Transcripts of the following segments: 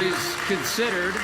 what is considered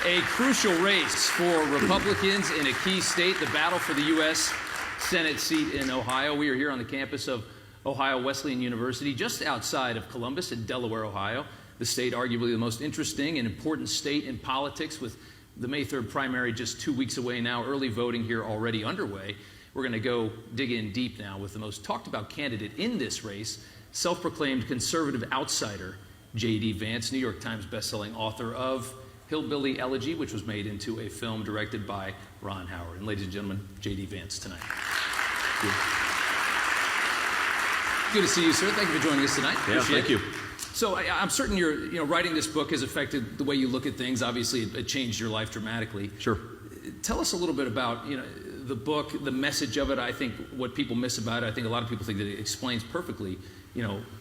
a crucial race for Republicans in a key state, the battle for the U.S. Senate seat in Ohio. We are here on the campus of Ohio Wesleyan University, just outside of Columbus in Delaware, Ohio. The state, arguably the most interesting and important state in politics, with the May 3rd primary just 2 weeks away now, early voting here already underway. We're going to go dig in deep now with the most talked about candidate in this race, self-proclaimed conservative outsider J.D. Vance, New York Times bestselling author of Hillbilly Elegy, which was made into a film directed by Ron Howard. And ladies and gentlemen, J.D. Vance tonight. Good to see you, sir. Thank you for joining us tonight. Yeah, thank you. So I'm certain writing this book has affected the way you look at things. Obviously, it changed your life dramatically. Sure. Tell us a little bit about the book, the message of it. I think what people miss about it, I think a lot of people think that it explains perfectly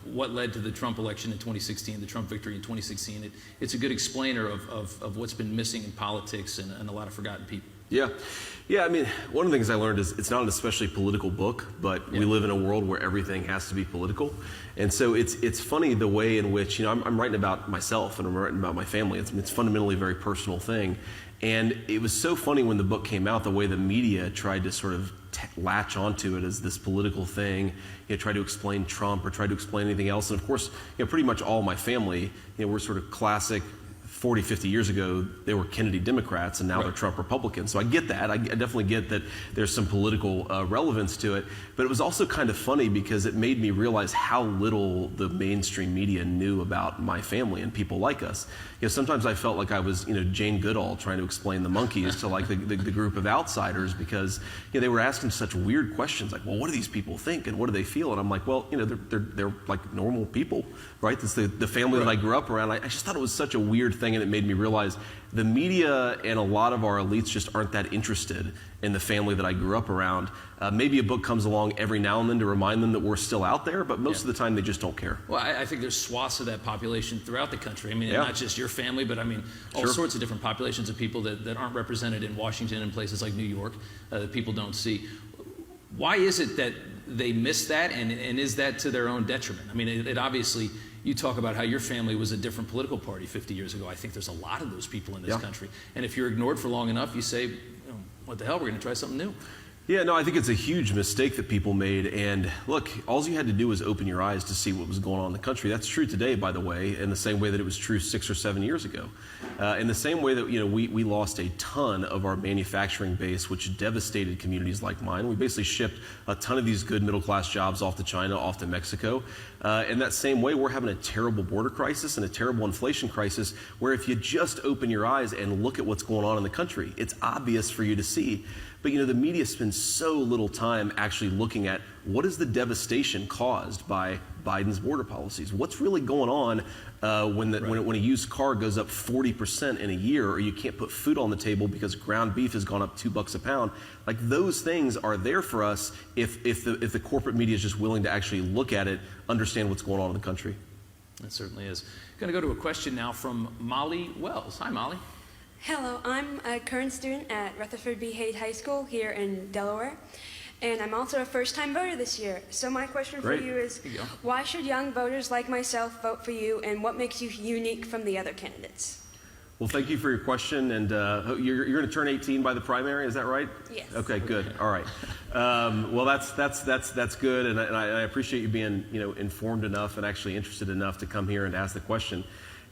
what led to the Trump election in 2016, the Trump victory in 2016. It's a good explainer of what's been missing in politics and a lot of forgotten people. Yeah, I mean, one of the things I learned is it's not an especially political book, but we live in a world where everything has to be political. And so it's funny the way in which, I'm writing about myself and I'm writing about my family. It's fundamentally a very personal thing. And it was so funny when the book came out, the way the media tried to sort of latch onto it as this political thing, try to explain Trump or try to explain anything else. And of course, pretty much all my family, we're sort of classic 40, 50 years ago, they were Kennedy Democrats, and now they're Trump Republicans. So I get that. I definitely get that there's some political relevance to it. But it was also kind of funny because it made me realize how little the mainstream media knew about my family and people like us. Sometimes I felt like I was, Jane Goodall trying to explain the monkeys to like the group of outsiders, because they were asking such weird questions like, well, what do these people think and what do they feel? And I'm like, well, they're like normal people, right? It's the family that I grew up around. I just thought it was such a weird thing, and it made me realize the media and a lot of our elites just aren't that interested in the family that I grew up around. Maybe a book comes along every now and then to remind them that we're still out there, but most of the time they just don't care. Well, I think there's swaths of that population throughout the country. I mean, not just your family, but I mean, all sorts of different populations of people that aren't represented in Washington and places like New York that people don't see. Why is it that they miss that, and is that to their own detriment? I mean, it obviously, you talk about how your family was a different political party 50 years ago. I think there's a lot of those people in this country. And if you're ignored for long enough, you say, what the hell, we're going to try something new. Yeah, no, I think it's a huge mistake that people made. And look, all you had to do was open your eyes to see what was going on in the country. That's true today, by the way, in the same way that it was true 6 or 7 years ago. In the same way that we lost a ton of our manufacturing base, which devastated communities like mine. We basically shipped a ton of these good middle-class jobs off to China, off to Mexico. In that same way, we're having a terrible border crisis and a terrible inflation crisis, where if you just open your eyes and look at what's going on in the country, it's obvious for you to see. But the media spends so little time actually looking at what is the devastation caused by Biden's border policies. What's really going on when a used car goes up 40% in a year, or you can't put food on the table because ground beef has gone up $2 a pound. Like, those things are there for us if the corporate media is just willing to actually look at it, understand what's going on in the country. That certainly is. Going to go to a question now from Molly Wells. Hi, Molly. Hello, I'm a current student at Rutherford B. Hayes High School here in Delaware, and I'm also a first-time voter this year. So my question for you is, why should young voters like myself vote for you, and what makes you unique from the other candidates? Well, thank you for your question, and you're going to turn 18 by the primary, is that right? Yes. Okay, good. All right. Well, that's good, and I appreciate you being informed enough and actually interested enough to come here and ask the question.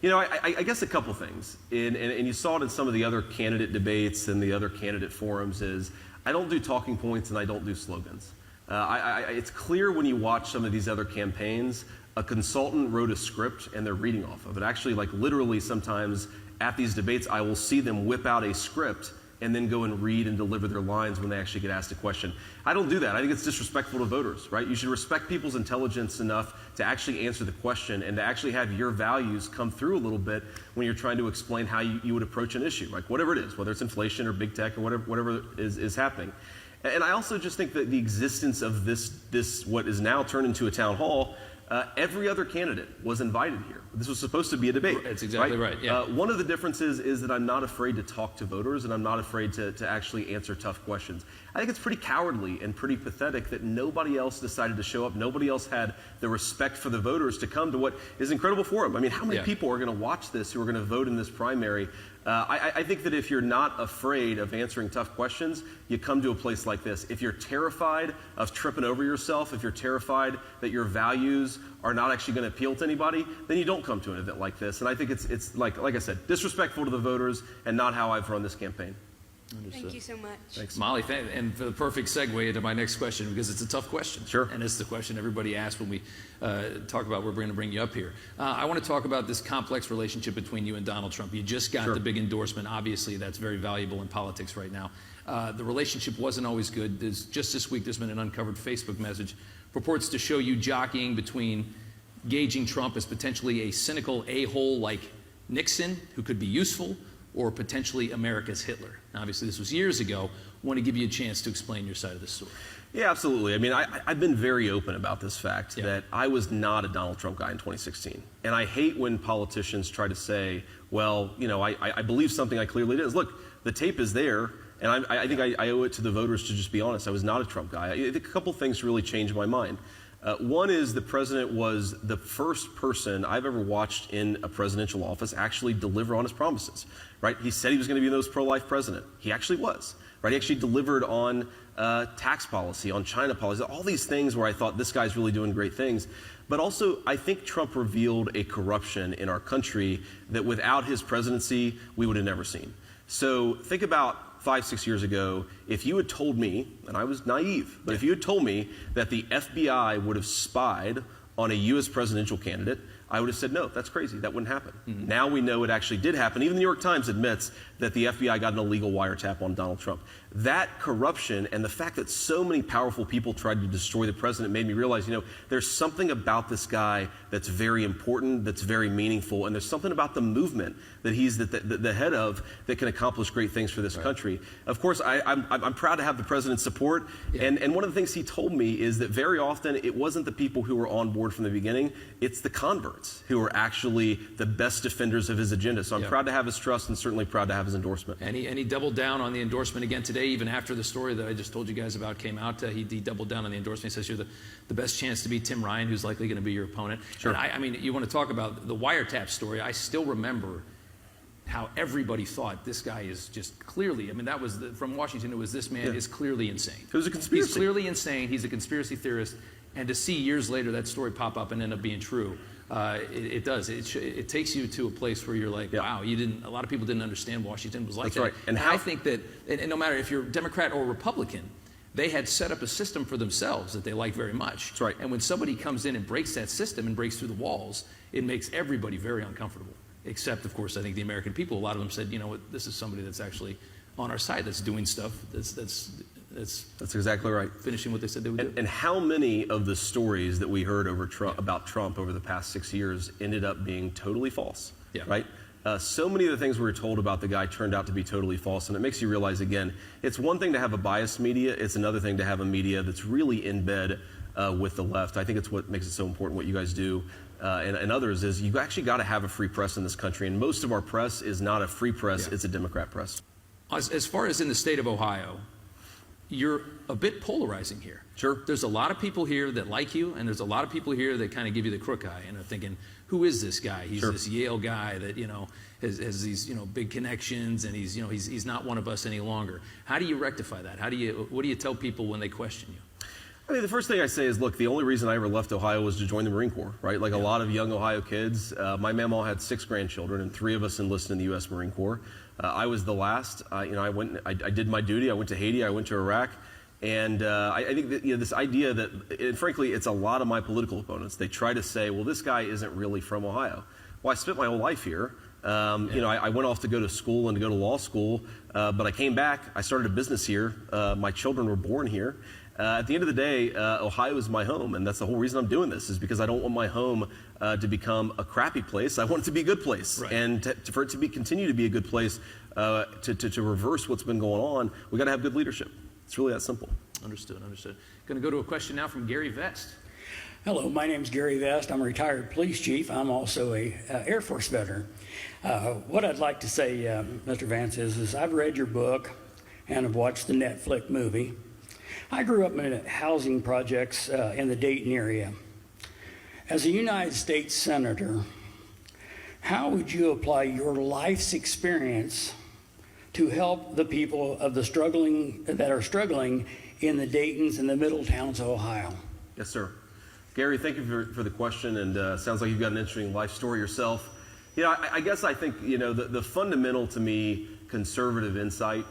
I guess a couple things, and you saw it in some of the other candidate debates and the other candidate forums, is I don't do talking points and I don't do slogans. It's clear when you watch some of these other campaigns, a consultant wrote a script and they're reading off of it. Actually, like literally sometimes at these debates, I will see them whip out a script and then go and read and deliver their lines when they actually get asked a question. I don't do that. I think it's disrespectful to voters, right? You should respect people's intelligence enough to actually answer the question and to actually have your values come through a little bit when you're trying to explain how you would approach an issue, like whatever it is, whether it's inflation or big tech or whatever is happening. And I also just think that the existence of this what is now turned into a town hall Every other candidate was invited here. This was supposed to be a debate. That's exactly right, yeah. One of the differences is that I'm not afraid to talk to voters, and I'm not afraid to actually answer tough questions. I think it's pretty cowardly and pretty pathetic that nobody else decided to show up. Nobody else had the respect for the voters to come to what is incredible for them. I mean, how many people are going to watch this who are going to vote in this primary? I think that if you're not afraid of answering tough questions, you come to a place like this. If you're terrified of tripping over yourself, if you're terrified that your values are not actually going to appeal to anybody, then you don't come to an event like this. And I think it's like I said, disrespectful to the voters and not how I've run this campaign. Understood. Thank you so much. Thanks, Molly. And for the perfect segue into my next question, because it's a tough question. Sure. And it's the question everybody asks when we talk about we're going to bring you up here. I want to talk about this complex relationship between you and Donald Trump. You just got the big endorsement. Obviously, that's very valuable in politics right now. The relationship wasn't always good. Just this week, there's been an uncovered Facebook message purports to show you jockeying between gauging Trump as potentially a cynical a-hole like Nixon, who could be useful, or potentially America's Hitler. Now, obviously, this was years ago. I want to give you a chance to explain your side of the story. Yeah, absolutely. I mean, I've been very open about this fact that I was not a Donald Trump guy in 2016. And I hate when politicians try to say, well, you know, I believe something I clearly did. Look, the tape is there, and I think I owe it to the voters to just be honest. I was not a Trump guy. I think a couple things really changed my mind. One is the president was the first person I've ever watched in a presidential office actually deliver on his promises, right? He said he was going to be the most pro-life president. He actually was, right? He actually delivered on tax policy, on China policy, all these things where I thought this guy's really doing great things. But also, I think Trump revealed a corruption in our country that without his presidency, we would have never seen. So think about 5-6 years ago, if you had told me, and I was naive, but if you had told me that the FBI would have spied on a U.S. presidential candidate, I would have said, no, that's crazy. That wouldn't happen. Mm-hmm. Now we know it actually did happen. Even the New York Times admits that the FBI got an illegal wiretap on Donald Trump. That corruption and the fact that so many powerful people tried to destroy the president made me realize, you know, there's something about this guy that's very important, that's very meaningful, and there's something about the movement that he's the head of that can accomplish great things for this country. Of course, I'm proud to have the president's support, and one of the things he told me is that very often it wasn't the people who were on board from the beginning, it's the converts who are actually the best defenders of his agenda. So I'm proud to have his trust and certainly proud to have his endorsement. And he doubled down on the endorsement again today, even after the story that I just told you guys about came out. He doubled down on the endorsement. He says you're the best chance to beat Tim Ryan, who's likely going to be your opponent. Sure. And I mean, you want to talk about the wiretap story. I still remember how everybody thought this guy is just clearly, I mean, that was from Washington, it was this man is clearly insane. It was a conspiracy. He's clearly insane. He's a conspiracy theorist. And to see years later that story pop up and end up being true, it does. It takes you to a place where you're like, wow, a lot of people didn't understand Washington was like That's that. right. And I think that, and no matter if you're Democrat or Republican, they had set up a system for themselves that they like very much. That's right. And when somebody comes in and breaks that system and breaks through the walls, it makes everybody very uncomfortable. Except, of course, I think the American people, a lot of them said, you know what, this is somebody that's actually on our side, that's doing stuff, that's exactly right. Finishing what they said they would do. And how many of the stories that we heard about Trump over the past 6 years ended up being totally false, right? So many of the things we were told about the guy turned out to be totally false, and it makes you realize, again, it's one thing to have a biased media, it's another thing to have a media that's really in bed with the left. I think it's what makes it so important what you guys do and others is you've actually got to have a free press in this country, and most of our press is not a free press, it's a Democrat press. As far as in the state of Ohio, you're a bit polarizing here. Sure. There's a lot of people here that like you, and there's a lot of people here that kind of give you the crook eye and are thinking, who is this guy? He's this Yale guy that, you know, has these, you know, big connections, and he's, you know, he's not one of us any longer. How do you rectify that? What do you tell people when they question you? I mean, the first thing I say is, look, the only reason I ever left Ohio was to join the Marine Corps, right? Like a lot of young Ohio kids. My mamaw had 6 grandchildren, and 3 of us enlisted in the U.S. Marine Corps. I was the last. You know, I did my duty. I went to Haiti. I went to Iraq. And I think that, you know, this idea that, and frankly, it's a lot of my political opponents. They try to say, well, this guy isn't really from Ohio. Well, I spent my whole life here. You know, I went off to go to school and to go to law school, but I came back. I started a business here. My children were born here. At the end of the day, Ohio is my home, and that's the whole reason I'm doing this, is because I don't want my home to become a crappy place. I want it to be a good place. Right. And for it to continue to be a good place, to reverse what's been going on, we got to have good leadership. It's really that simple. Understood. Going to go to a question now from Gary Vest. Hello, my name is Gary Vest. I'm a retired police chief. I'm also a Air Force veteran. What I'd like to say, Mr. Vance, is I've read your book and have watched the Netflix movie. I grew up in housing projects in the Dayton area. As a United States Senator, how would you apply your life's experience to help the people of that are struggling in the Daytons and the middle towns of Ohio? Yes, sir. Gary, thank you for the question, and sounds like you've got an interesting life story yourself. I guess I think, the fundamental to me conservative insight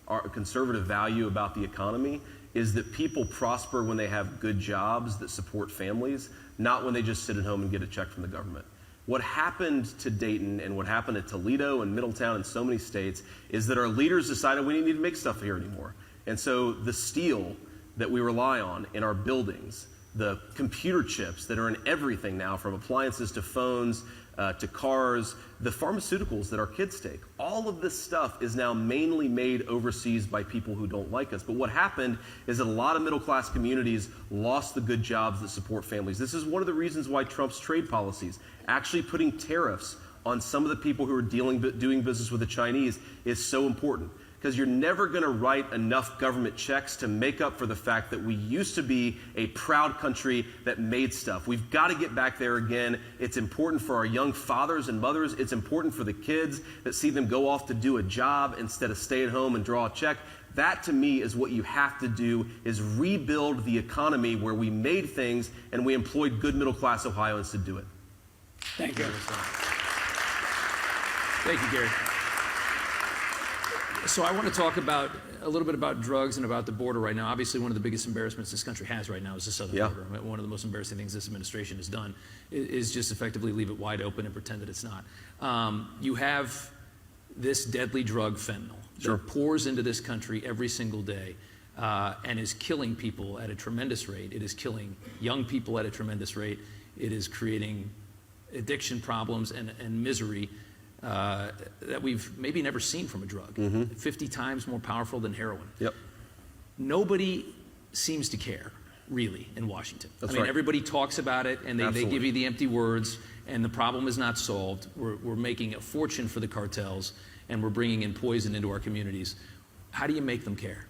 or conservative value about the economy is that people prosper when they have good jobs that support families, not when they just sit at home and get a check from the government. What happened to Dayton and what happened at Toledo and Middletown and so many states is that our leaders decided we didn't need to make stuff here anymore. And so the steel that we rely on in our buildings, the computer chips that are in everything now, from appliances to phones to cars, the pharmaceuticals that our kids take, all of this stuff is now mainly made overseas by people who don't like us. But what happened is that a lot of middle-class communities lost the good jobs that support families. This is one of the reasons why Trump's trade policies, actually putting tariffs on some of the people who are doing business with the Chinese, is so important. Because you're never going to write enough government checks to make up for the fact that we used to be a proud country that made stuff. We've got to get back there again. It's important for our young fathers and mothers. It's important for the kids that see them go off to do a job instead of stay at home and draw a check. That, to me, is what you have to do, is rebuild the economy where we made things and we employed good middle-class Ohioans to do it. Thank you. Thank you, Gary. So I want to talk a little bit about drugs and about the border right now. Obviously, one of the biggest embarrassments this country has right now is the southern border. One of the most embarrassing things this administration has done is just effectively leave it wide open and pretend that it's not. You have this deadly drug, fentanyl, that pours into this country every single day and is killing people at a tremendous rate. It is killing young people at a tremendous rate. It is creating addiction problems and misery that we've maybe never seen from a drug. 50 times more powerful than heroin. Yep. Nobody seems to care, really, in Washington. That's I mean, right. everybody talks about it, and they give you the empty words, and the problem is not solved. We're making a fortune for the cartels, and we're bringing in poison into our communities. How do you make them care?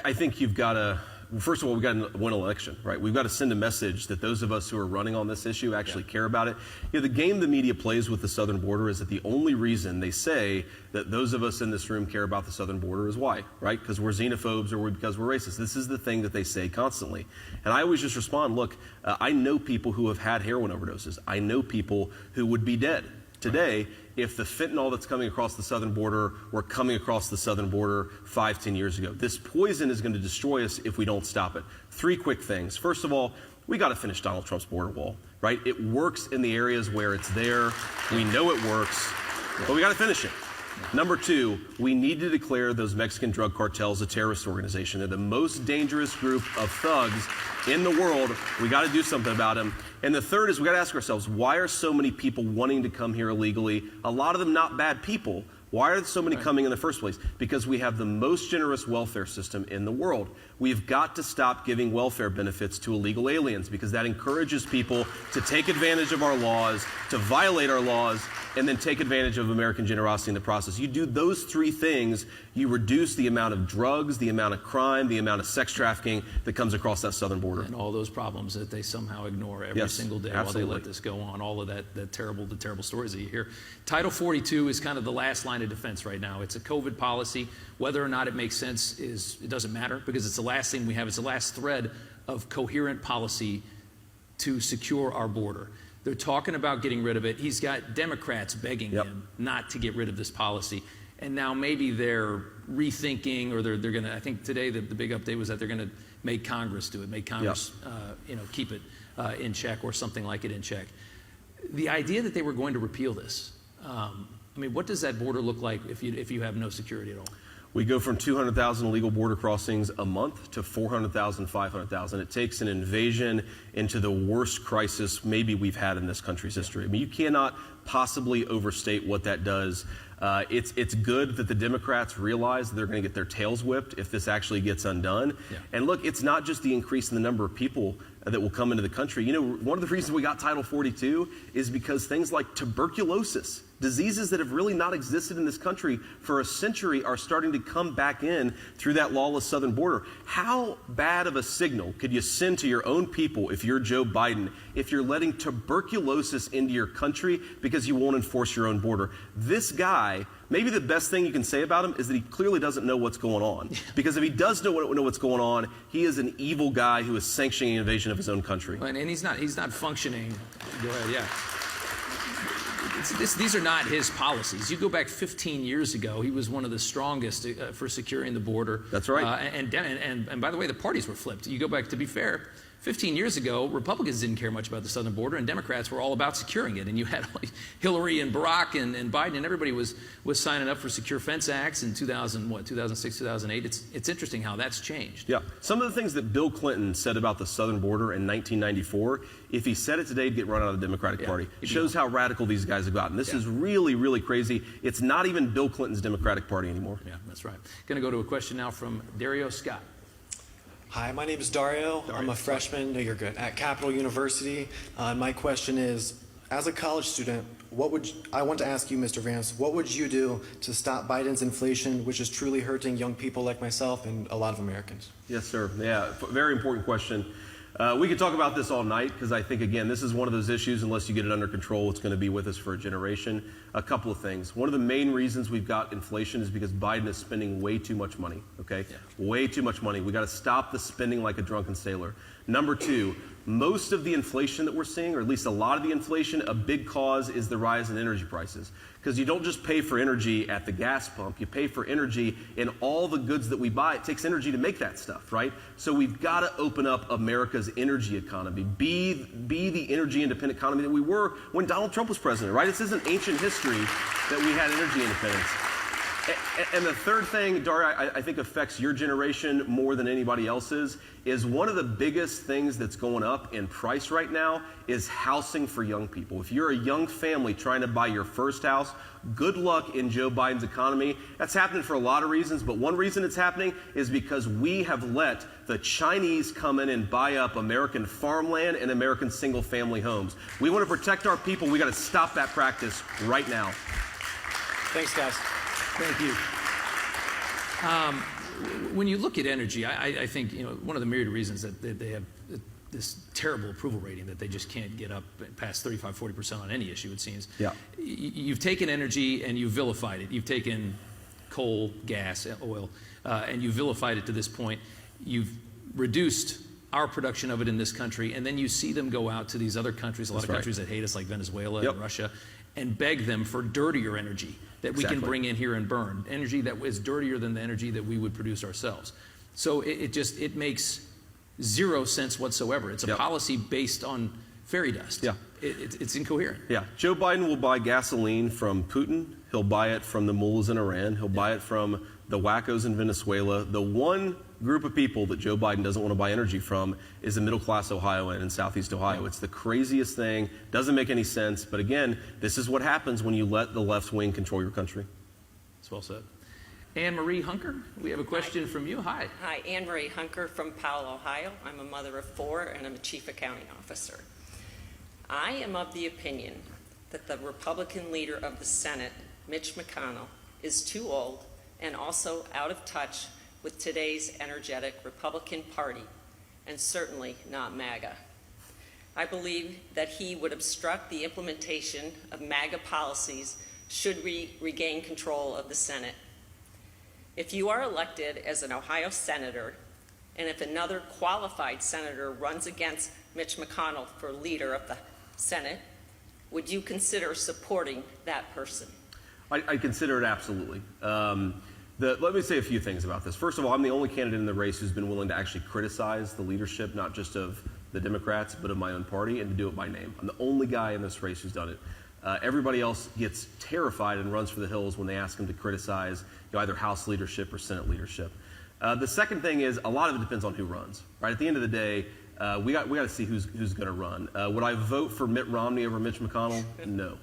I think you've got to, first of all, we've got to win an election, right? We've got to send a message that those of us who are running on this issue actually care about it. The game the media plays with the southern border is that the only reason they say that those of us in this room care about the southern border is why, right? Because we're xenophobes or because we're racist. This is the thing that they say constantly. And I always just respond, look, I know people who have had heroin overdoses. I know people who would be dead today if the fentanyl that's coming across the southern border were coming across the southern border 5-10 years ago. This poison is going to destroy us if we don't stop it. 3 quick things. First of all, we got to finish Donald Trump's border wall, right? It works in the areas where it's there. We know it works, but we got to finish it. Number 2, we need to declare those Mexican drug cartels a terrorist organization. They're the most dangerous group of thugs in the world. We got to do something about them. And the third is we got to ask ourselves, why are so many people wanting to come here illegally? A lot of them not bad people. Why are so many coming in the first place? Because we have the most generous welfare system in the world. We've got to stop giving welfare benefits to illegal aliens because that encourages people to take advantage of our laws, to violate our laws, and then take advantage of American generosity in the process. You do those 3 things, you reduce the amount of drugs, the amount of crime, the amount of sex trafficking that comes across that southern border. And all those problems that they somehow ignore every single day while they let this go on, all of the terrible stories that you hear. Title 42 is kind of the last line of defense right now. It's a COVID policy. Whether or not it makes sense it doesn't matter because it's the last thing we have. It's the last thread of coherent policy to secure our border. They're talking about getting rid of it. He's got Democrats begging him not to get rid of this policy. And now maybe they're rethinking or they're going to, I think today the big update was that they're going to make Congress do it, make Congress keep it in check or something like it in check. The idea that they were going to repeal this, I mean, what does that border look like if you have no security at all? We go from 200,000 illegal border crossings a month to 400,000, 500,000. It takes an invasion into the worst crisis maybe we've had in this country's history. I mean, you cannot possibly overstate what that does. It's good that the Democrats realize that they're going to get their tails whipped if this actually gets undone. Yeah. And look, it's not just the increase in the number of people that will come into the country. You know, one of the reasons we got Title 42 is because things like tuberculosis, diseases that have really not existed in this country for a century, are starting to come back in through that lawless southern border. How bad of a signal could you send to your own people if you're Joe Biden, if you're letting tuberculosis into your country because you won't enforce your own border? This guy, maybe the best thing you can say about him is that he clearly doesn't know what's going on. Because if he does know what's going on, he is an evil guy who is sanctioning an invasion of his own country. And he's not functioning. Go ahead, yeah. These are not his policies. You go back 15 years ago, he was one of the strongest for securing the border. That's right. And by the way, the parties were flipped. You go back, to be fair, 15 years ago, Republicans didn't care much about the southern border, and Democrats were all about securing it. And you had Hillary and Barack and Biden, and everybody was signing up for Secure Fence Acts in 2006, 2008. It's interesting how that's changed. Yeah. Some of the things that Bill Clinton said about the southern border in 1994, if he said it today, he'd get run out of the Democratic Party. It shows how radical these guys have gotten. This is really, really crazy. It's not even Bill Clinton's Democratic Party anymore. Yeah, that's right. Going to go to a question now from Dario Scott. Hi, my name is Dario. I'm a freshman, no, you're good, at Capital University. My question is, as a college student, I want to ask you, Mr. Vance, what would you do to stop Biden's inflation, which is truly hurting young people like myself and a lot of Americans? Yes, sir. Yeah, very important question. We could talk about this all night because I think, again, this is one of those issues, unless you get it under control, it's going to be with us for a generation. A couple of things. One of the main reasons we've got inflation is because Biden is spending way too much money, okay? Yeah. Way too much money. We got to stop the spending like a drunken sailor. Number two, most of the inflation that we're seeing, or at least a lot of the inflation, a big cause is the rise in energy prices. Because you don't just pay for energy at the gas pump, you pay for energy in all the goods that we buy. It takes energy to make that stuff, right? So we've got to open up America's energy economy, be the energy independent economy that we were when Donald Trump was president, right? This isn't ancient history that we had energy independence. And the third thing, Daria, I think affects your generation more than anybody else's, is one of the biggest things that's going up in price right now is housing for young people. If you're a young family trying to buy your first house, good luck in Joe Biden's economy. That's happening for a lot of reasons, but one reason it's happening is because we have let the Chinese come in and buy up American farmland and American single-family homes. We want to protect our people. We got to stop that practice right now. Thanks, guys. Thank you. When you look at energy, I think one of the myriad reasons that they have this terrible approval rating that they just can't get up past 35-40% on any issue, it seems. Yeah. You've taken energy and you've vilified it. You've taken coal, gas, oil, and you've vilified it to this point. You've reduced our production of it in this country, and then you see them go out to these other countries, a lot of countries that hate us, like Venezuela and Russia, and beg them for dirtier energy that we can bring in here and burn, energy that is dirtier than the energy that we would produce ourselves. So it makes zero sense whatsoever. It's a policy based on fairy dust. Yeah. It's incoherent. Yeah. Joe Biden will buy gasoline from Putin. He'll buy it from the mullahs in Iran. He'll buy it from the wackos in Venezuela. The one group of people that Joe Biden doesn't want to buy energy from is the middle-class Ohioan in Southeast Ohio. It's the craziest thing. Doesn't make any sense. But again, this is what happens when you let the left wing control your country. That's well said. Anne Marie Hunker, we have a question from you. Hi. Hi, Anne Marie Hunker from Powell, Ohio. I'm a mother of 4 and I'm a chief accounting officer. I am of the opinion that the Republican leader of the Senate, Mitch McConnell, is too old and also out of touch with today's energetic Republican Party, and certainly not MAGA. I believe that he would obstruct the implementation of MAGA policies should we regain control of the Senate. If you are elected as an Ohio senator, and if another qualified senator runs against Mitch McConnell for leader of the Senate, would you consider supporting that person? I consider it absolutely. Let me say a few things about this. First of all, I'm the only candidate in the race who's been willing to actually criticize the leadership, not just of the Democrats, but of my own party, and to do it by name. I'm the only guy in this race who's done it. Everybody else gets terrified and runs for the hills when they ask them to criticize either House leadership or Senate leadership. The second thing is a lot of it depends on who runs. Right at the end of the day, we got to see who's going to run. Would I vote for Mitt Romney over Mitch McConnell? No,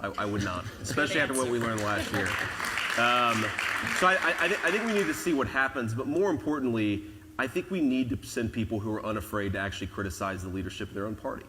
I would not, especially after what we learned last year. So I think we need to see what happens, but more importantly, I think we need to send people who are unafraid to actually criticize the leadership of their own party.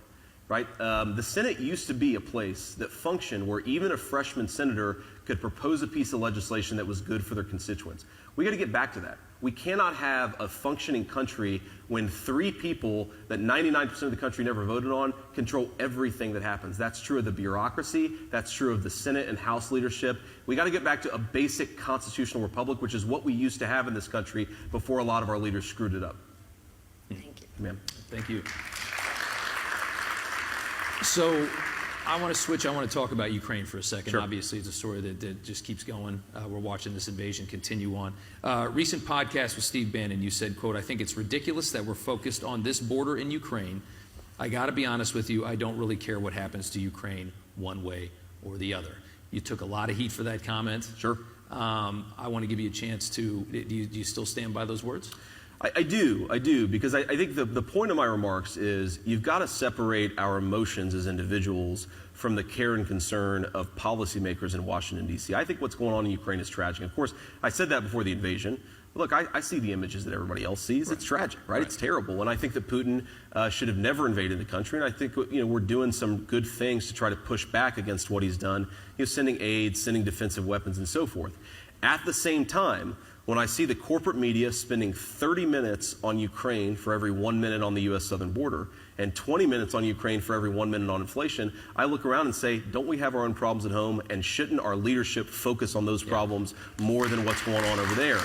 Right? The Senate used to be a place that functioned where even a freshman senator could propose a piece of legislation that was good for their constituents. We got to get back to that. We cannot have a functioning country when 3 people that 99% of the country never voted on control everything that happens. That's true of the bureaucracy. That's true of the Senate and House leadership. We got to get back to a basic constitutional republic, which is what we used to have in this country before a lot of our leaders screwed it up. Thank you. Ma'am. Thank you. So I want to switch. I want to talk about Ukraine for a second. Sure. Obviously, it's a story that just keeps going. We're watching this invasion continue on. Recent podcast with Steve Bannon, you said, quote, "I think it's ridiculous that we're focused on this border in Ukraine. I got to be honest with you, I don't really care what happens to Ukraine one way or the other." You took a lot of heat for that comment. Sure. I want to give you a chance to, do you still stand by those words? I do, because I think the point of my remarks is you've got to separate our emotions as individuals from the care and concern of policymakers in Washington, D.C. I think what's going on in Ukraine is tragic. Of course, I said that before the invasion. Look, I see the images that everybody else sees. Right. It's tragic, right? It's terrible. And I think that Putin should have never invaded the country. And I think we're doing some good things to try to push back against what he's done, sending aid, sending defensive weapons, and so forth. At the same time, when I see the corporate media spending 30 minutes on Ukraine for every 1 minute on the U.S. southern border and 20 minutes on Ukraine for every 1 minute on inflation, I look around and say, don't we have our own problems at home, and shouldn't our leadership focus on those problems more than what's going on over there?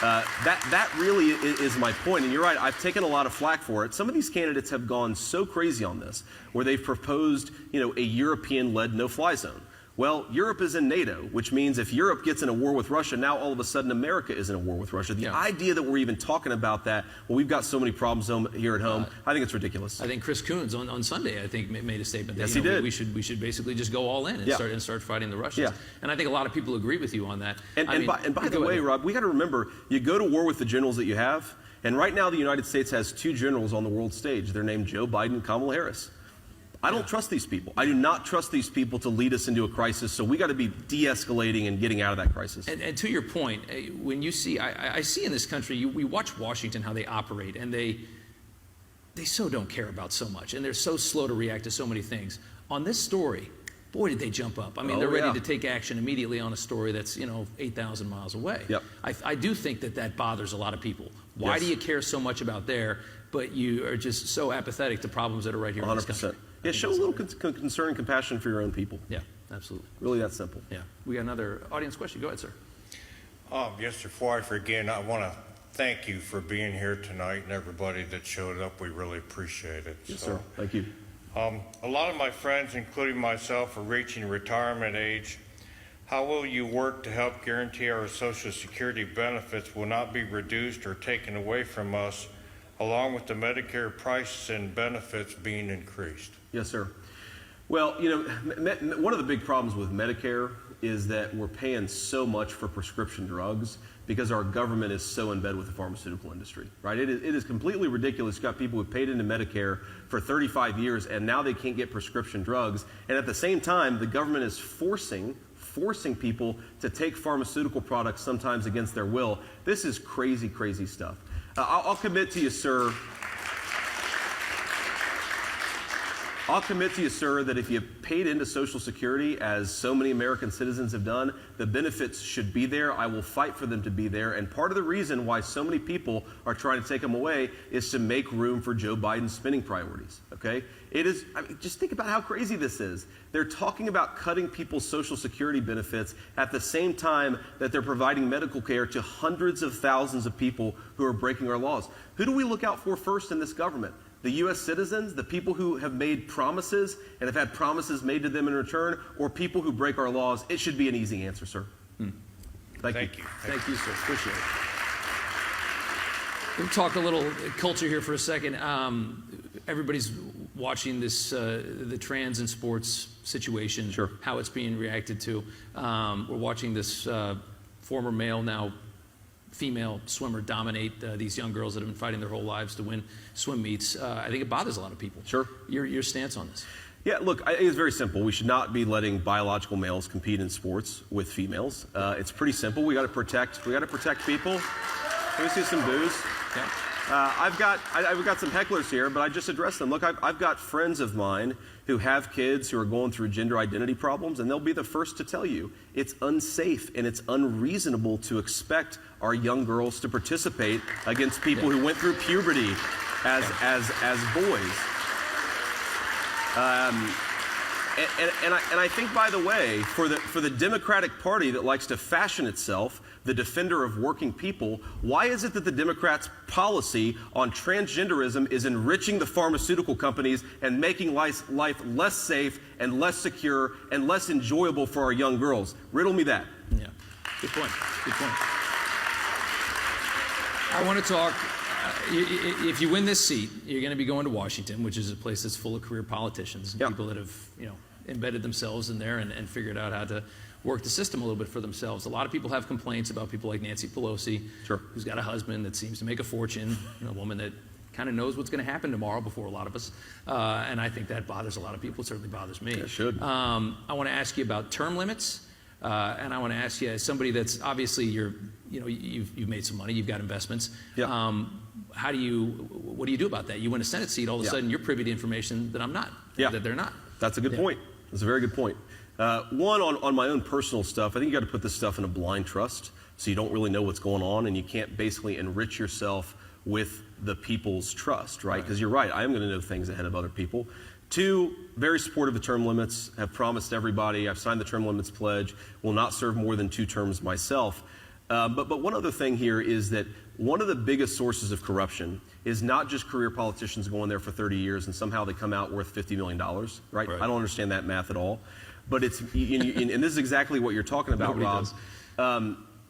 That really is my point, and you're right, I've taken a lot of flack for it. Some of these candidates have gone so crazy on this, where they've proposed a European-led no-fly zone. Well, Europe is in NATO, which means if Europe gets in a war with Russia, now all of a sudden America is in a war with Russia. The idea that we're even talking about that, well, we've got so many problems here at home, I think it's ridiculous. I think Chris Coons on Sunday, I think, made a statement that yes, he did. We should basically just go all in and start fighting the Russians. Yeah. And I think a lot of people agree with you on that. And by the way, Rob, we got to remember, you go to war with the generals that you have, and right now the United States has 2 generals on the world stage. They're named Joe Biden and Kamala Harris. I don't trust these people. I do not trust these people to lead us into a crisis, so we got to be de-escalating and getting out of that crisis. And to your point, when you see, I see in this country, we watch Washington, how they operate, and they so don't care about so much, and they're so slow to react to so many things. On this story, boy, did they jump up. I mean, they're ready to take action immediately on a story that's, 8,000 miles away. Yep. I do think that bothers a lot of people. Why do you care so much about there, but you are just so apathetic to problems that are right here 100%. In this country? Yeah, show a little concern and compassion for your own people. Yeah, absolutely. Really that simple. Yeah. We got another audience question. Go ahead, sir. Yes, sir. Before I forget, I want to thank you for being here tonight and everybody that showed up. We really appreciate it. Yes, sir. Thank you. A lot of my friends, including myself, are reaching retirement age. How will you work to help guarantee our Social Security benefits will not be reduced or taken away from us, along with the Medicare prices and benefits being increased? Yes, sir. Well, one of the big problems with Medicare is that we're paying so much for prescription drugs because our government is so in bed with the pharmaceutical industry, right? It is completely ridiculous. You've got people who paid into Medicare for 35 years, and now they can't get prescription drugs. And at the same time, the government is forcing people to take pharmaceutical products sometimes against their will. This is crazy, crazy stuff. I'll commit to you, sir. I'll commit to you, sir, that if you paid into Social Security, as so many American citizens have done, the benefits should be there. I will fight for them to be there. And part of the reason why so many people are trying to take them away is to make room for Joe Biden's spending priorities, okay? Just think about how crazy this is. They're talking about cutting people's Social Security benefits at the same time that they're providing medical care to hundreds of thousands of people who are breaking our laws. Who do we look out for first in this government? The U.S. citizens, the people who have made promises and have had promises made to them in return, or people who break our laws? It should be an easy answer, sir. Thank you. Thank you, sir. Appreciate it. We'll talk a little culture here for a second. Everybody's watching this, the trans in sports situation, Sure. how it's being reacted to. We're watching this former male, now female swimmer dominate these young girls that have been fighting their whole lives to win swim meets. I think it bothers a lot of people. Sure. Your stance on this? Yeah, look, I think it's very simple. We should not be letting biological males compete in sports with females. It's pretty simple. We got to protect people. Can we see some boos? Yeah. I've got some hecklers here, but I just addressed them. Look, I've got friends of mine who have kids who are going through gender identity problems, and they'll be the first to tell you it's unsafe and it's unreasonable to expect our young girls to participate against people who went through puberty as boys. And I think, by the way, for the Democratic Party that likes to fashion itself the defender of working people, why is it that the Democrats' policy on transgenderism is enriching the pharmaceutical companies and making life less safe and less secure and less enjoyable for our young girls? Riddle me that. Yeah, good point. Good point. I want to talk. If you win this seat, you're going to be going to Washington, which is a place that's full of career politicians and Yep. people that have, embedded themselves in there and figured out how to work the system a little bit for themselves. A lot of people have complaints about people like Nancy Pelosi, Sure. who's got a husband that seems to make a fortune, a woman that kind of knows what's going to happen tomorrow before a lot of us. And I think that bothers a lot of people. It certainly bothers me. It should. I want to ask you about term limits. And I want to ask you, as somebody that's obviously you've made some money, you've got investments. Yeah. What do you do about that? You win a Senate seat, all of a sudden you're privy to information that I'm not, that they're not. That's a good point. That's a very good point. One, on my own personal stuff, I think you got to put this stuff in a blind trust, so you don't really know what's going on, and you can't basically enrich yourself with the people's trust, right? Because you're right, I am going to know things ahead of other people. Two, very supportive of term limits, have promised everybody, I've signed the term limits pledge, will not serve more than 2 terms myself. But one other thing here is that one of the biggest sources of corruption is not just career politicians going there for 30 years and somehow they come out worth $50 million, right? I don't understand that math at all. But it's, and this is exactly what you're talking about, Rob.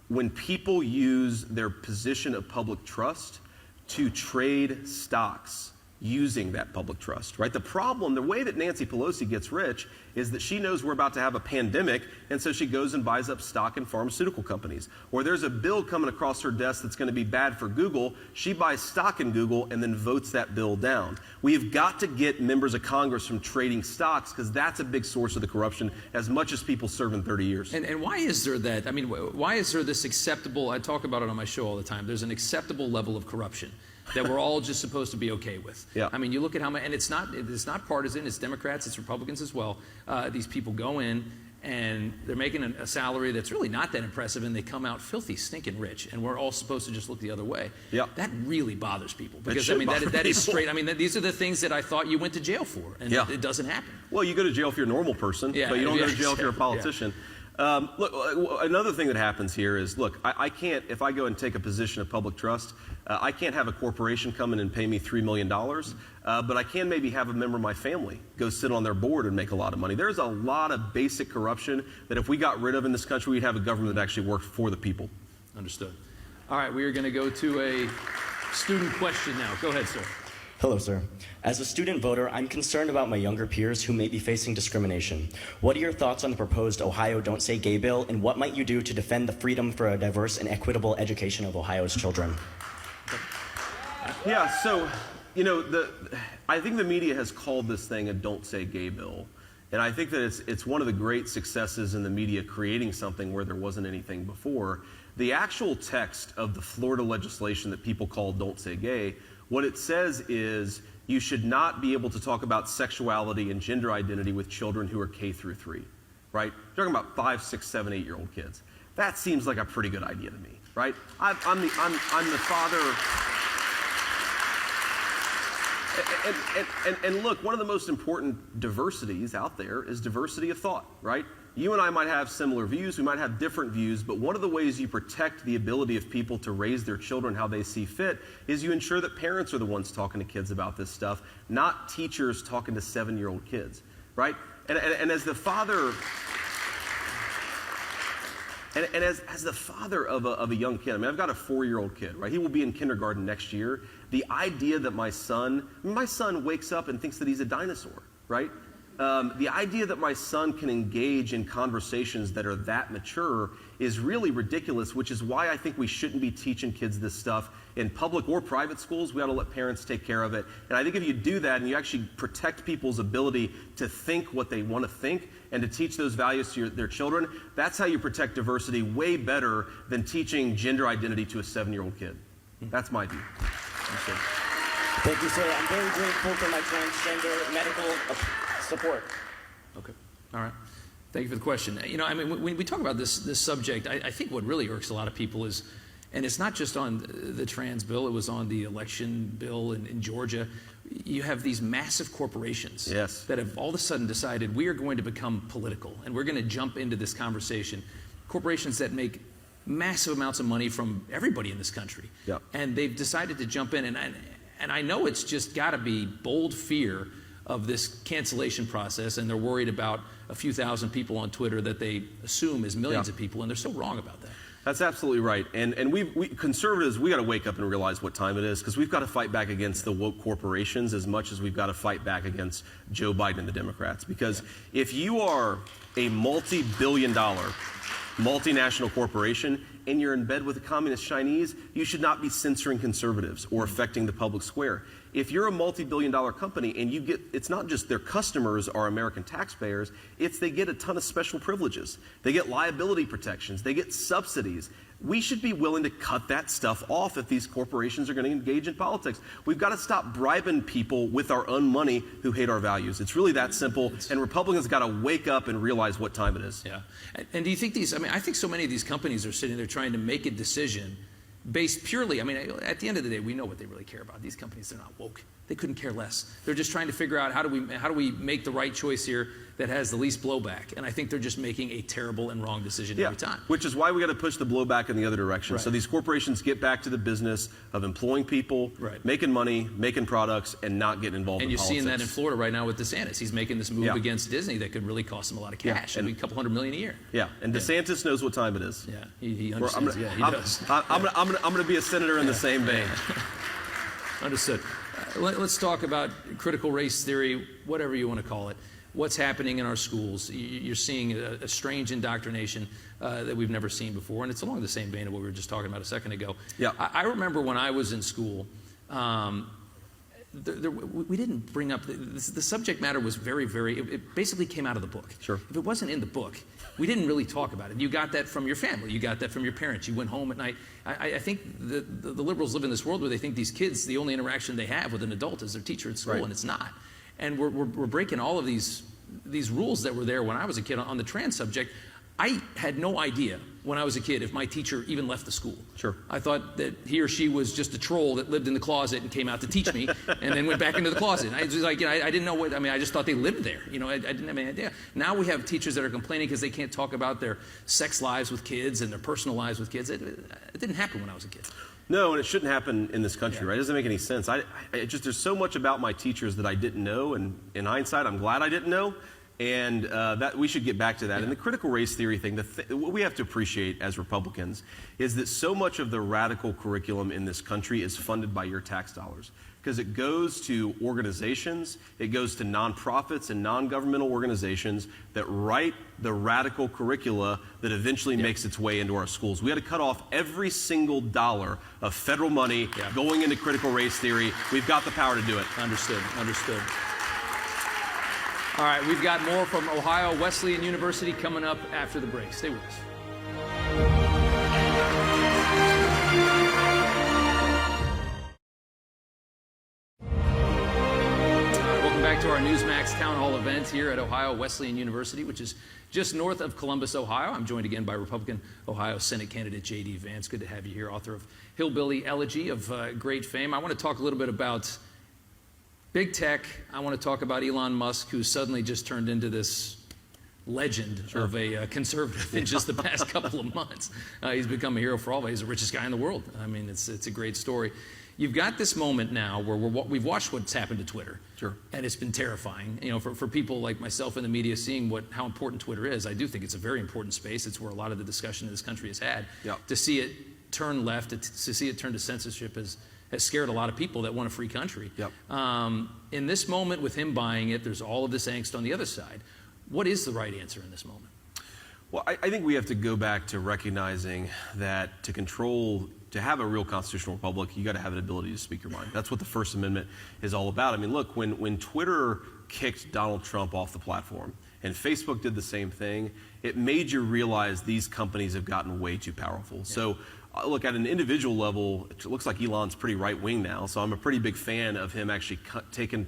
When people use their position of public trust to trade stocks using that public trust, right? The problem, the way that Nancy Pelosi gets rich is that she knows we're about to have a pandemic, and so she goes and buys up stock in pharmaceutical companies. Or there's a bill coming across her desk that's going to be bad for Google. She buys stock in Google and then votes that bill down. We've got to get members of Congress from trading stocks, because that's a big source of the corruption, as much as people serve in 30 years. And why is there that? I mean, why is there this acceptable, I talk about it on my show all the time, there's an acceptable level of corruption that we're all just supposed to be okay with. Yeah. I mean, you look at how many, and it's not partisan, it's Democrats, it's Republicans as well. These people go in and they're making a salary that's really not that impressive, and they come out filthy, stinking rich, and we're all supposed to just look the other way. Yeah. That really bothers people, because I mean, that is straight. I mean, these are the things that I thought you went to jail for, and it doesn't happen. Well, you go to jail if you're a normal person, but you don't go to jail if you're a politician. Look, another thing that happens here is, look, I can't, if I go and take a position of public trust, I can't have a corporation come in and pay me $3 million, but I can maybe have a member of my family go sit on their board and make a lot of money. There's a lot of basic corruption that if we got rid of in this country, we'd have a government that actually worked for the people. Understood. All right, we are going to go to a student question now. Go ahead, sir. Hello, sir. As a student voter, I'm concerned about my younger peers who may be facing discrimination. What are your thoughts on the proposed Ohio Don't Say Gay bill, and what might you do to defend the freedom for a diverse and equitable education of Ohio's children? Yeah, so, I think the media has called this thing a Don't Say Gay bill. And I think that it's one of the great successes in the media creating something where there wasn't anything before. The actual text of the Florida legislation that people call Don't Say Gay, what it says is you should not be able to talk about sexuality and gender identity with children who are K through 3, right? You're talking about 5, 6, 7, 8-year-old kids. That seems like a pretty good idea to me, right? I'm the father. And look, one of the most important diversities out there is diversity of thought, right? You and I might have similar views, we might have different views, but one of the ways you protect the ability of people to raise their children how they see fit is you ensure that parents are the ones talking to kids about this stuff, not teachers talking to 7-year-old kids, right? And as the father And as the father of a young kid, I mean, I've got a 4-year-old kid, right? He will be in kindergarten next year. The idea that my son wakes up and thinks that he's a dinosaur, right? The idea that my son can engage in conversations that are that mature is really ridiculous, which is why I think we shouldn't be teaching kids this stuff in public or private schools. We ought to let parents take care of it. And I think if you do that and you actually protect people's ability to think what they want to think and to teach those values to their children, that's how you protect diversity way better than teaching gender identity to a 7-year-old kid. That's my view. Thank you, sir. I'm very grateful for my transgender medical support. Okay. All right. Thank you for the question. You know, I mean, when we talk about this subject, I think what really irks a lot of people is, and it's not just on the trans bill, it was on the election bill in Georgia. You have these massive corporations that have all of a sudden decided we are going to become political and we're going to jump into this conversation. Corporations that make massive amounts of money from everybody in this country. And they've decided to jump in, and I know it's just got to be bold fear of this cancellation process, and they're worried about a few thousand people on Twitter that they assume is millions of people, and they're so wrong about that. That's absolutely right. And we conservatives, we got to wake up and realize what time it is, because we've got to fight back against the woke corporations as much as we've got to fight back against Joe Biden and the Democrats. Because if you are a multi-billion-dollar multinational corporation and you're in bed with the communist Chinese, you should not be censoring conservatives or affecting the public square. If you're a multi-billion-dollar company and you get, it's not just their customers are American taxpayers, it's they get a ton of special privileges. They get liability protections. They get subsidies. We should be willing to cut that stuff off if these corporations are going to engage in politics. We've got to stop bribing people with our own money who hate our values. It's really that simple, and Republicans got to wake up and realize what time it is. Yeah. And do you think these, I mean, I think so many of these companies are sitting there trying to make a decision based purely, I mean, at the end of the day, we know what they really care about. These companies, they're not woke. They couldn't care less. They're just trying to figure out how do we make the right choice here that has the least blowback. And I think they're just making a terrible and wrong decision every time. Which is why we got to push the blowback in the other direction. So these corporations get back to the business of employing people, making money, making products, and not getting involved in politics. And you're seeing that in Florida right now with DeSantis. He's making this move against Disney that could really cost him a lot of cash. I mean, a couple $100 million a year. And DeSantis knows what time it is. Yeah, he understands. He does. I'm going to be a senator in the same vein. Understood. Let's talk about critical race theory, whatever you want to call it. What's happening in our schools? You're seeing a strange indoctrination that we've never seen before, and it's along the same vein of what we were just talking about a second ago. I remember when I was in school, we didn't bring up, the subject matter was it basically came out of the book. If it wasn't in the book, we didn't really talk about it. You got that from your family. You got that from your parents. You went home at night. I think the liberals live in this world where they think these kids, the only interaction they have with an adult is their teacher at school, and it's not. And we're breaking all of these rules that were there when I was a kid on the trans subject. I had no idea when I was a kid if my teacher even left the school. I thought that he or she was just a troll that lived in the closet and came out to teach me and then went back into the closet. I was like, you know, I didn't know what, I mean, I just thought they lived there. You know, I didn't have any idea. Now we have teachers that are complaining because they can't talk about their sex lives with kids and their personal lives with kids. It didn't happen when I was a kid. No, and it shouldn't happen in this country, right? It doesn't make any sense. There's so much about my teachers that I didn't know, and in hindsight, I'm glad I didn't know. And that we should get back to that. And the critical race theory thing, what we have to appreciate as Republicans is that so much of the radical curriculum in this country is funded by your tax dollars. Because it goes to organizations, it goes to nonprofits and non-governmental organizations that write the radical curricula that eventually makes its way into our schools. We had to cut off every single dollar of federal money going into critical race theory. We've got the power to do it. Understood. All right, we've got more from Ohio Wesleyan University coming up after the break. Stay with us. Welcome back to our Newsmax Town Hall event here at Ohio Wesleyan University, which is just north of Columbus, Ohio. I'm joined again by Republican Ohio Senate candidate J.D. Vance. Good to have you here, author of Hillbilly Elegy of great fame. I want to talk a little bit about big tech. I want to talk about Elon Musk, who suddenly just turned into this legend of a conservative in just the past couple of months. He's become a hero for all. He's the richest guy in the world. I mean, it's a great story. you've got this moment now where we've watched what's happened to Twitter. Sure. And it's been terrifying. For people like myself in the media seeing how important Twitter is, I do think it's a very important space. It's where a lot of the discussion in this country has had. Yep. To see it turn left, to see it turn to censorship has scared a lot of people that want a free country. Yep. In this moment with him buying it, there's all of this angst on the other side. What is the right answer in this moment? Well, I think we have to go back to recognizing that to have a real constitutional republic, you got to have an ability to speak your mind. That's what the First Amendment is all about. I mean, look, when Twitter kicked Donald Trump off the platform and Facebook did the same thing, it made you realize these companies have gotten way too powerful. Yeah. So, look, at an individual level, it looks like Elon's pretty right-wing now, so I'm a pretty big fan of him actually taking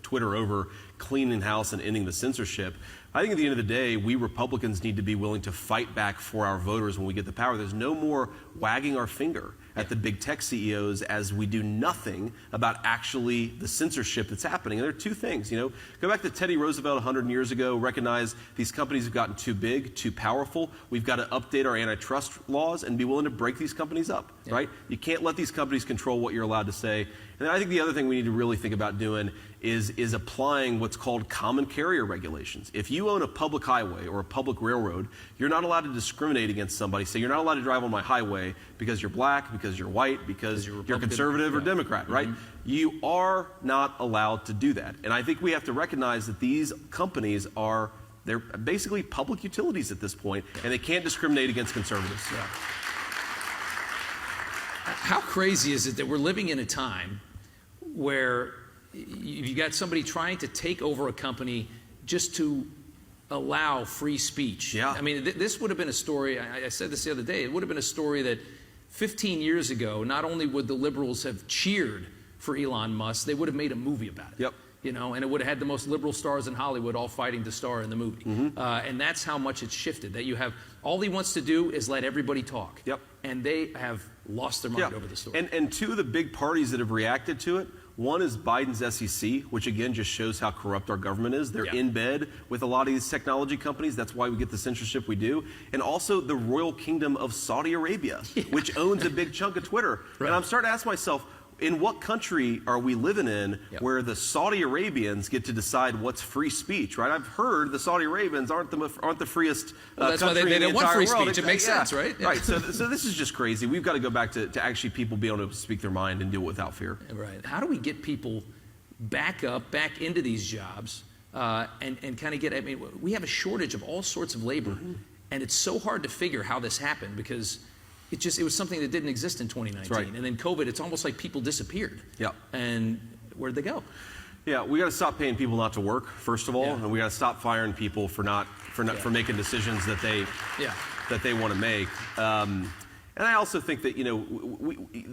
Twitter over, cleaning house and ending the censorship. I think at the end of the day, we Republicans need to be willing to fight back for our voters when we get the power. There's no more wagging our finger at the big tech CEOs as we do nothing about actually the censorship that's happening. And there are two things, go back to Teddy Roosevelt 100 years ago, recognize these companies have gotten too big, too powerful. We've got to update our antitrust laws and be willing to break these companies up, right? You can't let these companies control what you're allowed to say. And then I think the other thing we need to really think about doing is applying what's called common carrier regulations. If you own a public highway or a public railroad, you're not allowed to discriminate against somebody. Say, you're not allowed to drive on my highway because you're black, because you're white, because you're conservative or Democrat, right? You are not allowed to do that. And I think we have to recognize that these companies they're basically public utilities at this point, and they can't discriminate against conservatives. Yeah. How crazy is it that we're living in a time where you've got somebody trying to take over a company just to allow free speech? Yeah. I mean, this would have been a story, I said this the other day, it would have been a story that 15 years ago, not only would the liberals have cheered for Elon Musk, they would have made a movie about it. Yep. And it would have had the most liberal stars in Hollywood all fighting to star in the movie. Mm-hmm. And that's how much it's shifted, that you have, all he wants to do is let everybody talk. Yep. And they have lost their mind over the story. And two of the big parties that have reacted to it, one is Biden's SEC, which again just shows how corrupt our government is. They're in bed with a lot of these technology companies. That's why we get the censorship we do. And also the Royal Kingdom of Saudi Arabia, which owns a big chunk of Twitter. Right. And I'm starting to ask myself, in what country are we living in where the Saudi Arabians get to decide what's free speech, right? I've heard the Saudi Arabians aren't the freest that's country why they in the don't want entire free world. speech. It makes sense, right? Yeah. Right. So this is just crazy. We've got to go back to actually people being able to speak their mind and do it without fear. Right. How do we get people back into these jobs and kind of get, I mean, we have a shortage of all sorts of labor, and it's so hard to figure how this happened because it was something that didn't exist in 2019. Right. And then COVID, it's almost like people disappeared. Yeah. And where'd they go? Yeah, we got to stop paying people not to work, first of all, and we got to stop firing people for making decisions that they want to make. And I also think that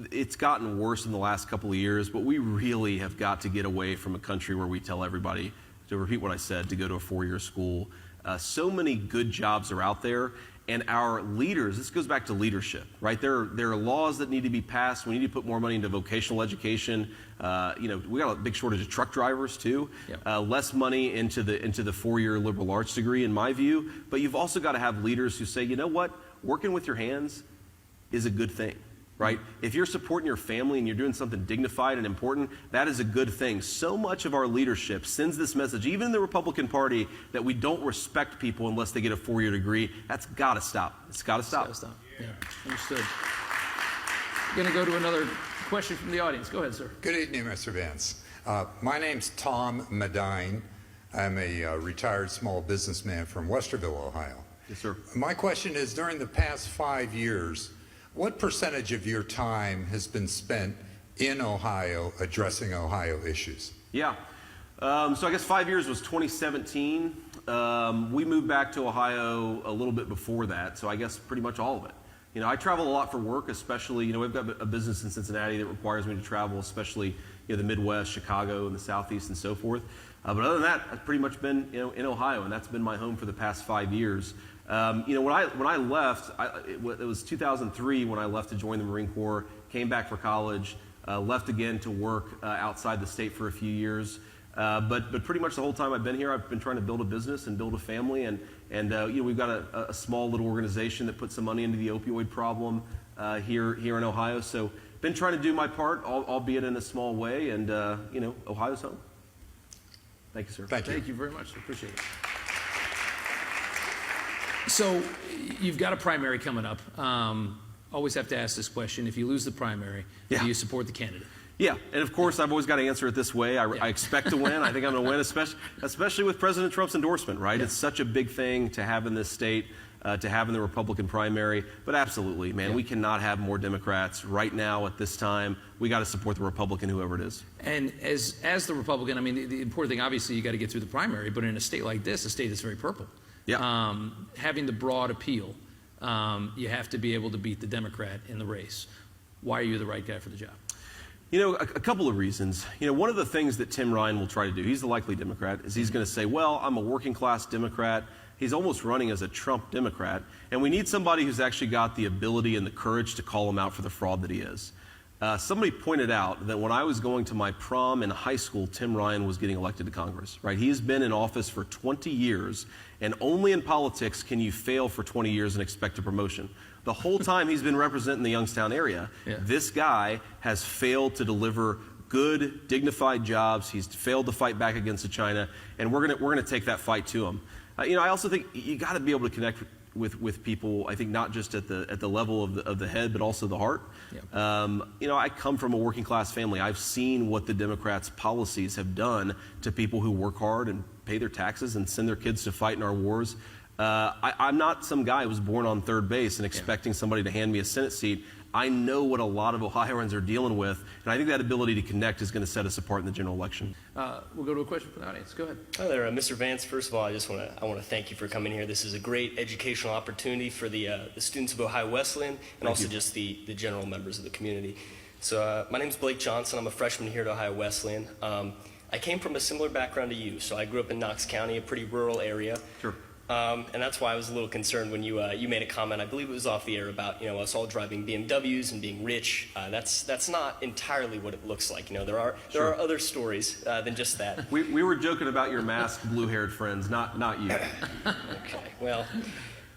it's gotten worse in the last couple of years, but we really have got to get away from a country where we tell everybody, to repeat what I said, to go to a 4-year school. So many good jobs are out there. And our leaders, this goes back to leadership, right? There are laws that need to be passed. We need to put more money into vocational education. We got a big shortage of truck drivers too. Less money into the 4-year liberal arts degree, in my view. But you've also got to have leaders who say, you know what? Working with your hands is a good thing, right? If you're supporting your family and you're doing something dignified and important, that is a good thing. So much of our leadership sends this message, even in the Republican Party, that we don't respect people unless they get a 4-year degree. That's got to stop. It's got to stop. It's gotta stop. Yeah, understood. Going to go to another question from the audience. Go ahead, sir. Good evening, Mr. Vance. My name's Tom Medine. I'm a retired small businessman from Westerville, Ohio. Yes, sir. My question is, during the past 5 years, what percentage of your time has been spent in Ohio addressing Ohio issues? Yeah. So I guess 5 years was 2017. We moved back to Ohio a little bit before that, so I guess pretty much all of it. I travel a lot for work, especially, we've got a business in Cincinnati that requires me to travel, especially, the Midwest, Chicago, and the Southeast, and so forth. But other than that, I've pretty much been, in Ohio, and that's been my home for the past 5 years. When I left, it was 2003 when I left to join the Marine Corps, came back for college, left again to work outside the state for a few years. But pretty much the whole time I've been here, I've been trying to build a business and build a family. And we've got a small little organization that puts some money into the opioid problem here in Ohio. So been trying to do my part, albeit in a small way, and Ohio's home. Thank you, sir. Thank you. Thank you very much. I appreciate it. So you've got a primary coming up. Always have to ask this question. If you lose the primary, do you support the candidate? Yeah, and of course, I've always got to answer it this way. I expect to win. I think I'm going to win, especially with President Trump's endorsement, right? It's such a big thing to have in this state, to have in the Republican primary. But absolutely, man, we cannot have more Democrats right now at this time. We got to support the Republican, whoever it is. And as the Republican, I mean, the important thing, obviously, you got to get through the primary. But in a state like this, a state that's very purple, having the broad appeal, you have to be able to beat the Democrat in the race. Why are you the right guy for the job? A couple of reasons. One of the things that Tim Ryan will try to do, he's the likely Democrat, is he's going to say, well, I'm a working class Democrat. He's almost running as a Trump Democrat. And we need somebody who's actually got the ability and the courage to call him out for the fraud that he is. Somebody pointed out that when I was going to my prom in high school, Tim Ryan was getting elected to Congress, right? He's been in office for 20 years, and only in politics can you fail for 20 years and expect a promotion. The whole time he's been representing the Youngstown area, this guy has failed to deliver good, dignified jobs. He's failed to fight back against China, and we're gonna take that fight to him. I also think you got to be able to connect with people. I think not just at the level of the head, but also the heart. I come from a working class family. I've seen what the Democrats' policies have done to people who work hard and pay their taxes and send their kids to fight in our wars. I'm not some guy who was born on third base and expecting somebody to hand me a Senate seat. I know what a lot of Ohioans are dealing with, and I think that ability to connect is going to set us apart in the general election. We'll go to a question from the audience. Go ahead. Hi there, Mr. Vance. First of all, I want to thank you for coming here. This is a great educational opportunity for the students of Ohio Wesleyan and also just the general members of the community. So my name is Blake Johnson. I'm a freshman here at Ohio Wesleyan. I came from a similar background to you. So I grew up in Knox County, a pretty rural area. Sure. And that's why I was a little concerned when you made a comment, I believe it was off the air, about us all driving BMWs and being rich. That's not entirely what it looks like. There are other stories than just that. We were joking about your masked, blue-haired friends, not you. Okay. Well,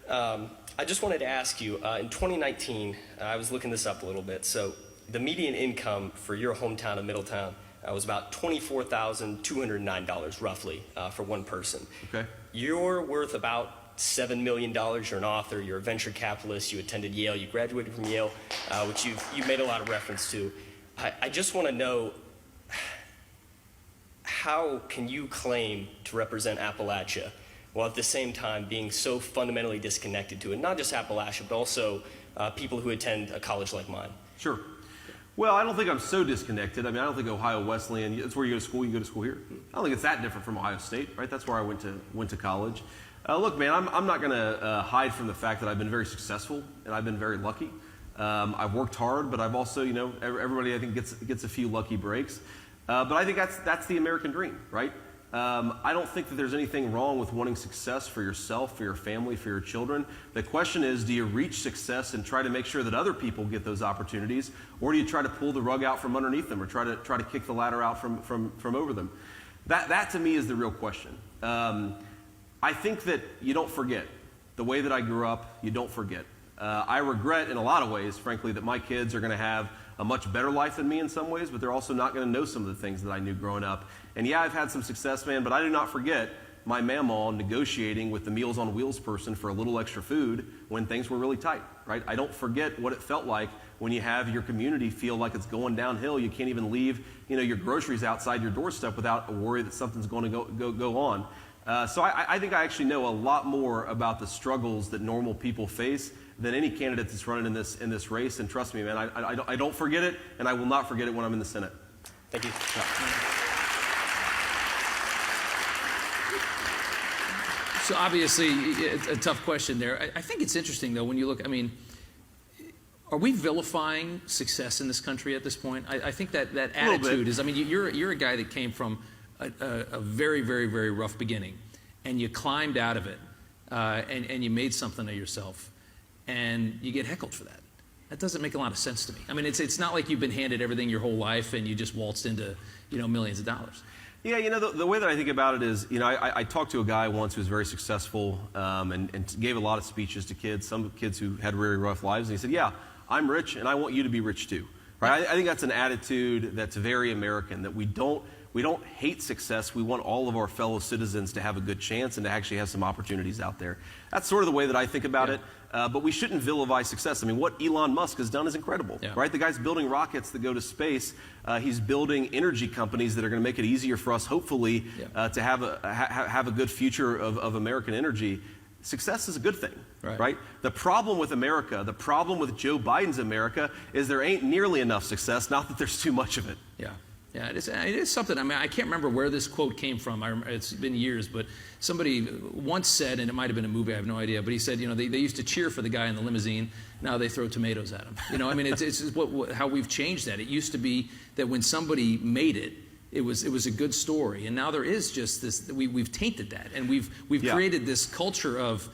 I just wanted to ask you, in 2019, I was looking this up a little bit. So the median income for your hometown of Middletown was about $24,209 roughly for one person. Okay. You're worth about $7 million. You're an author. You're a venture capitalist. You attended Yale. You graduated from Yale, which you've made a lot of reference to. I just want to know, how can you claim to represent Appalachia while at the same time being so fundamentally disconnected to it? Not just Appalachia, but also people who attend a college like mine. Sure. Well, I don't think I'm so disconnected. I mean, I don't think Ohio Wesleyan, it's where you go to school, you go to school here. I don't think it's that different from Ohio State, right? That's where I went to college. Look, man, I'm not going to hide from the fact that I've been very successful and I've been very lucky. I've worked hard, but I've also, everybody I think gets a few lucky breaks. But I think that's the American dream, right? I don't think that there's anything wrong with wanting success for yourself, for your family, for your children. The question is, do you reach success and try to make sure that other people get those opportunities, or do you try to pull the rug out from underneath them, or try to kick the ladder out from over them? That to me is the real question. I think that you don't forget. The way that I grew up, you don't forget. I regret in a lot of ways, frankly, that my kids are going to have a much better life than me in some ways, but they're also not going to know some of the things that I knew growing up. And yeah, I've had some success, man, but I do not forget my mamaw negotiating with the Meals on Wheels person for a little extra food when things were really tight, right? I don't forget what it felt like when you have your community feel like it's going downhill. You can't even leave, your groceries outside your doorstep without a worry that something's going to go on. So I think I actually know a lot more about the struggles that normal people face than any candidate that's running in this race. And trust me, man, I don't forget it, and I will not forget it when I'm in the Senate. Thank you. So obviously, it's a tough question there. I think it's interesting, though, when you look, are we vilifying success in this country at this point? I think that attitude is, you're a guy that came from a very, very, very rough beginning, and you climbed out of it, and you made something of yourself, and you get heckled for that. That doesn't make a lot of sense to me. It's not like you've been handed everything your whole life and you just waltzed into, millions of dollars. Yeah, the way that I think about it is, I talked to a guy once who was very successful and gave a lot of speeches to kids, some kids who had very rough lives, and he said, yeah, I'm rich and I want you to be rich too. right? I think that's an attitude that's very American, that we don't hate success. We want all of our fellow citizens to have a good chance and to actually have some opportunities out there. That's sort of the way that I think about it. But we shouldn't vilify success. I mean, what Elon Musk has done is incredible, right? The guy's building rockets that go to space. He's building energy companies that are going to make it easier for us, hopefully, to have a good future of American energy. Success is a good thing, right? The problem with America, the problem with Joe Biden's America, is there ain't nearly enough success, not that there's too much of it. Yeah, it is something. I mean, I can't remember where this quote came from. It's been years, but somebody once said, and it might have been a movie, I have no idea, but he said, they used to cheer for the guy in the limousine. Now they throw tomatoes at him. I mean, it's how we've changed that. It used to be that when somebody made it, it was a good story, and now there is just this. We've tainted that, and we've created this culture of,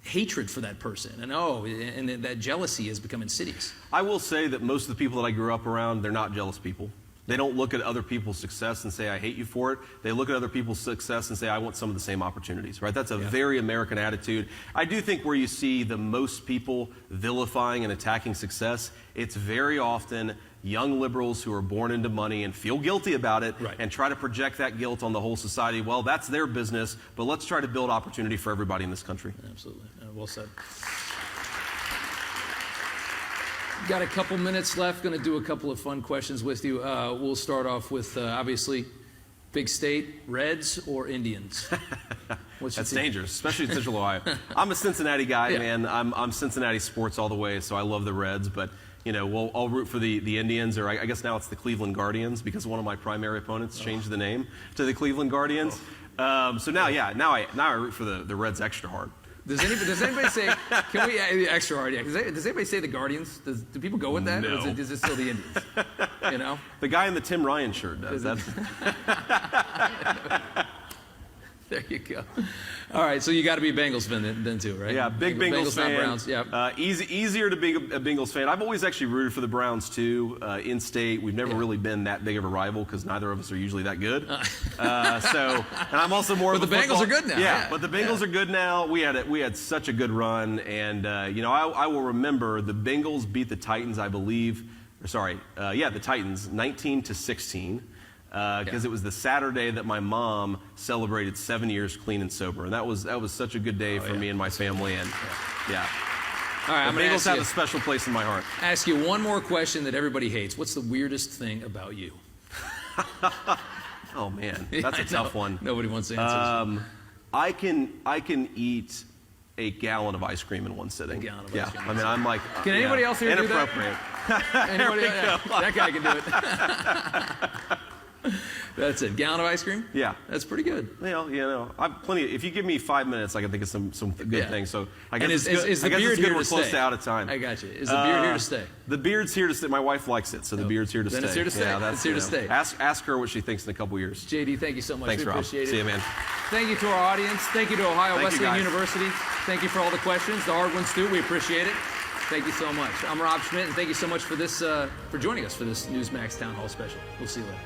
hatred for that person, and that jealousy has become insidious. I will say that most of the people that I grew up around, they're not jealous people. They don't look at other people's success and say, I hate you for it. They look at other people's success and say, I want some of the same opportunities, right? That's a very American attitude. I do think where you see the most people vilifying and attacking success, it's very often young liberals who are born into money and feel guilty about it and try to project that guilt on the whole society. Well, that's their business, but let's try to build opportunity for everybody in this country. Absolutely. Well said. Got a couple minutes left. Going to do a couple of fun questions with you. We'll start off with, obviously, big state, Reds or Indians? That's dangerous, especially in Central Ohio. I'm a Cincinnati guy, man. I'm Cincinnati sports all the way, so I love the Reds, but I'll root for the Indians, or I guess now it's the Cleveland Guardians, because one of my primary opponents changed the name to the Cleveland Guardians. So now I root for the Reds extra hard. Does anybody say, can we, extra hard, does anybody say the Guardians? Do people go with that? No. Or is it still the Indians? The guy in the Tim Ryan shirt does. There you go. All right, so you got to be a Bengals fan then too, right? Yeah, big Bengals fan. Not Browns. Yeah. Easier to be a Bengals fan. I've always actually rooted for the Browns too. In state, we've never really been that big of a rival because neither of us are usually that good. And I'm also more. But of the Bengals are good now. Yeah, but the Bengals are good now. We had such a good run, and I will remember the Bengals beat the Titans, I believe. The Titans 19-16. Because it was the Saturday that my mom celebrated 7 years clean and sober, and that was such a good day for me and my family. And all right, I'm the Bengals have a special place in my heart. Ask you one more question that everybody hates. What's the weirdest thing about you? Oh man, that's a tough one. Nobody wants to answer. I can eat a gallon of ice cream in one sitting. A gallon of ice cream. I mean, I'm like. Can anybody else here do that? Inappropriate. Anybody? That guy can do it. That's it. Gallon of ice cream? Yeah. That's pretty good. Well, I've plenty. If you give me 5 minutes, I can think of some good things. So I guess is the beard here to we're stay? Close to out of time. I got you. Is the beard here to stay? The beard's here to stay. My wife likes it, so the beard's here to stay. Then it's here to stay. Yeah, it's here to stay. Ask her what she thinks in a couple years. JD, thank you so much. Thanks, we Rob. appreciate it. See you, man. Thank you to our audience. Thank you to Ohio Wesleyan University. Thank you for all the questions, the hard ones too. We appreciate it. Thank you so much. I'm Rob Schmidt, and thank you so much for this for joining us for this Newsmax Town Hall special. We'll see you later.